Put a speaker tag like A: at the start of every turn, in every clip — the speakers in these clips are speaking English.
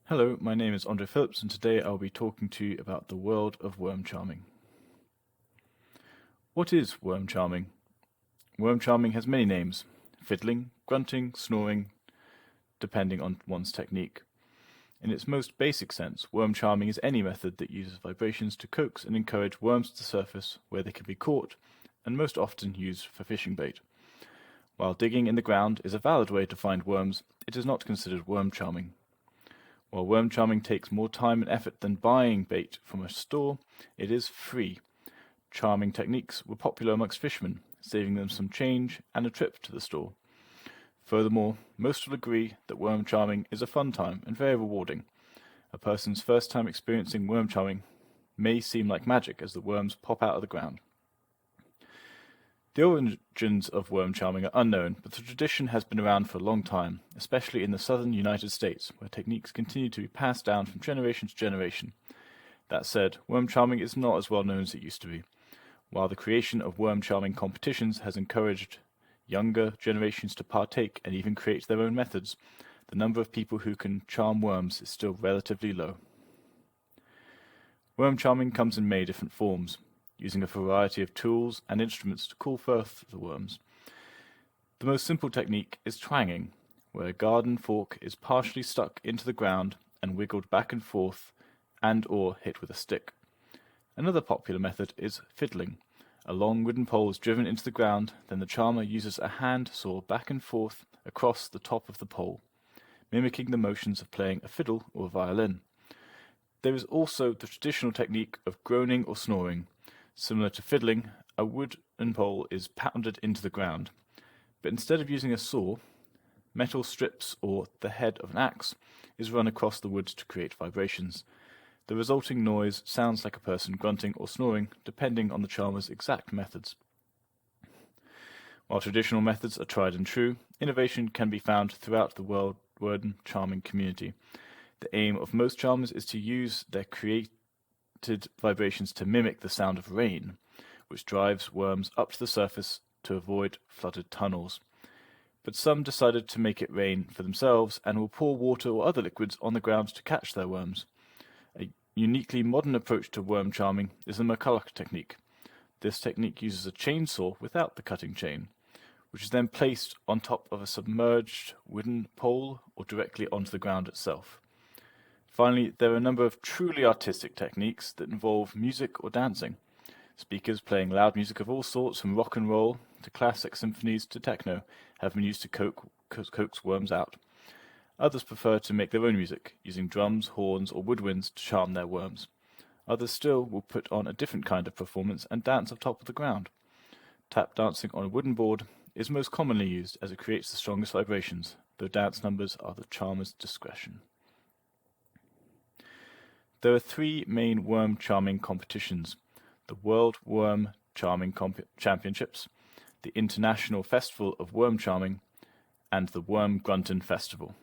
A: Hello, my name is Andre Phillips, and today I'll be talking to you about the world of worm charming. What is worm charming? Worm charming has many names: fiddling, grunting, snoring, depending on one's technique. In its most basic sense, worm charming is any method that uses vibrations to coax and encourage worms to the surface where they can be caught, and most often used for fishing bait. While digging in the ground is a valid way to find worms, it is not considered worm charming. While worm charming takes more time and effort than buying bait from a store, it is free. Charming techniques were popular amongst fishermen, saving them some change and a trip to the store. Furthermore, most will agree that worm charming is a fun time and very rewarding. A person's first time experiencing worm charming may seem like magic as the worms pop out of the ground. The origins of worm charming are unknown, but the tradition has been around for a long time, especially in the southern United States, where techniques continue to be passed down from generation to generation. That said, worm charming is not as well known as it used to be. While the creation of worm charming competitions has encouraged younger generations to partake and even create their own methods, the number of people who can charm worms is still relatively low. Worm charming comes in many different forms, using a variety of tools and instruments to call forth the worms. The most simple technique is twanging, where a garden fork is partially stuck into the ground and wiggled back and forth and/or hit with a stick. Another popular method is fiddling. A long wooden pole is driven into the ground, then the charmer uses a hand saw back and forth across the top of the pole, mimicking the motions of playing a fiddle or a violin. There is also the traditional technique of groaning or snoring. Similar to fiddling, a wooden pole is pounded into the ground, but instead of using a saw, metal strips or the head of an axe is run across the wood to create vibrations. The resulting noise sounds like a person grunting or snoring, depending on the charmer's exact methods. While traditional methods are tried and true, innovation can be found throughout the worm charming community. The aim of most charmers is to use their created vibrations to mimic the sound of rain, which drives worms up to the surface to avoid flooded tunnels. But some decided to make it rain for themselves and will pour water or other liquids on the ground to catch their worms. A uniquely modern approach to worm charming is the McCulloch technique. This technique uses a chainsaw without the cutting chain, which is then placed on top of a submerged wooden pole or directly onto the ground itself. Finally, there are a number of truly artistic techniques that involve music or dancing. Speakers playing loud music of all sorts, from rock and roll to classic symphonies to techno, have been used to coax worms out. Others prefer to make their own music, using drums, horns, or woodwinds to charm their worms. Others still will put on a different kind of performance and dance on top of the ground. Tap dancing on a wooden board is most commonly used as it creates the strongest vibrations, though dance numbers are the charmer's discretion. There are three main worm charming competitions: the World Worm Charming Championships, the International Festival of Worm Charming, and the Worm Grunting Festival.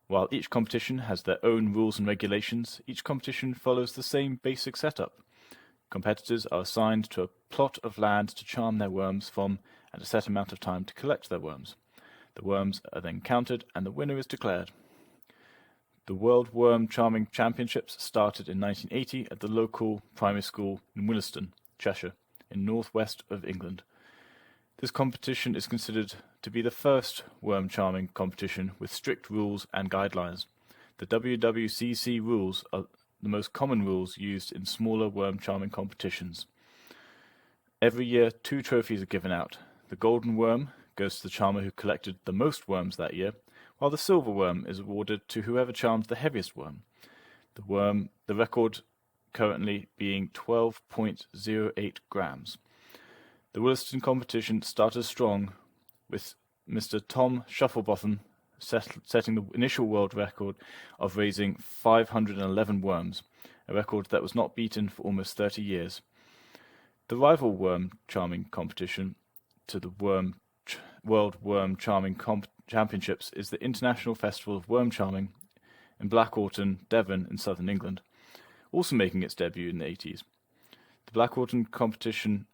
A: While each competition has their own rules and regulations, each competition follows the same basic setup. Competitors are assigned to a plot of land to charm their worms from and a set amount of time to collect their worms. The worms are then counted and the winner is declared. The World Worm Charming Championships started in 1980 at the local primary school in Williston, Cheshire, in northwest of England. This competition is considered to be the first worm charming competition with strict rules and guidelines. The WWCC rules are the most common rules used in smaller worm charming competitions. Every year, 2 trophies are given out. The golden worm goes to the charmer who collected the most worms that year, while the silver worm is awarded to whoever charmed the heaviest worm. The record currently being 12.08 grams. The Williston competition started strong, with Mr. Tom Shufflebotham setting the initial world record of raising 511 worms, a record that was not beaten for almost 30 years. The rival worm charming competition to the World Worm Charming Championships is the International Festival of Worm Charming in Blackawton, Devon in southern England, also making its debut in the 80s. The Blackawton competition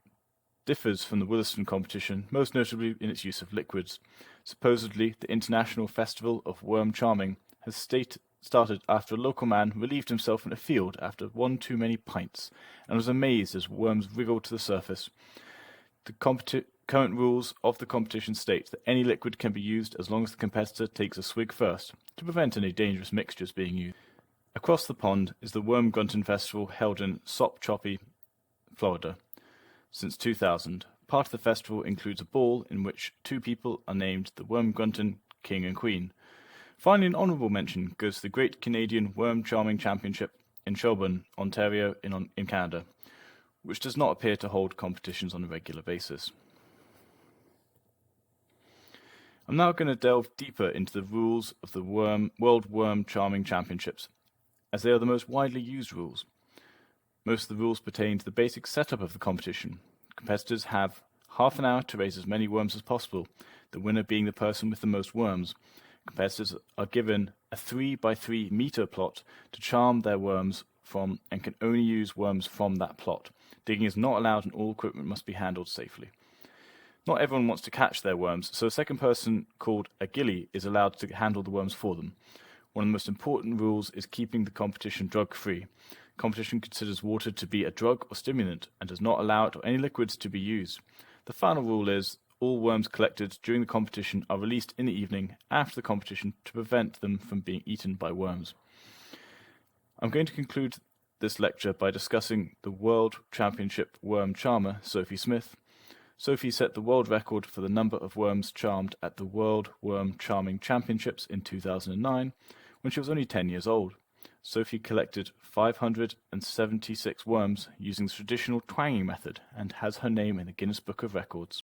A: differs from the Williston competition, most notably in its use of liquids. Supposedly, the International Festival of Worm Charming has started after a local man relieved himself in a field after one too many pints, and was amazed as worms wriggled to the surface. The current rules of the competition state that any liquid can be used as long as the competitor takes a swig first, to prevent any dangerous mixtures being used. Across the pond is the Worm Grunton Festival held in Sopchoppy, Florida. Since 2000, part of the festival includes a ball in which two people are named the Worm Grunton King and Queen. Finally, an honourable mention goes to the Great Canadian Worm Charming Championship in Shelburne, Ontario in Canada, which does not appear to hold competitions on a regular basis. I'm now going to delve deeper into the rules of the World Worm Charming Championships, as they are the most widely used rules. Most of the rules pertain to the basic setup of the competition. Competitors have half an hour to raise as many worms as possible, the winner being the person with the most worms. Competitors are given a 3x3 meter plot to charm their worms from and can only use worms from that plot. Digging is not allowed and all equipment must be handled safely. Not everyone wants to catch their worms, so a second person called a ghillie is allowed to handle the worms for them. One of the most important rules is keeping the competition drug-free. Competition considers water to be a drug or stimulant and does not allow it or any liquids to be used. The final rule is all worms collected during the competition are released in the evening after the competition to prevent them from being eaten by worms. I'm going to conclude this lecture by discussing the World Championship worm charmer, Sophie Smith. Sophie set the world record for the number of worms charmed at the World Worm Charming Championships in 2009, when she was only 10 years old. Sophie collected 576 worms using the traditional twanging method and has her name in the Guinness Book of Records.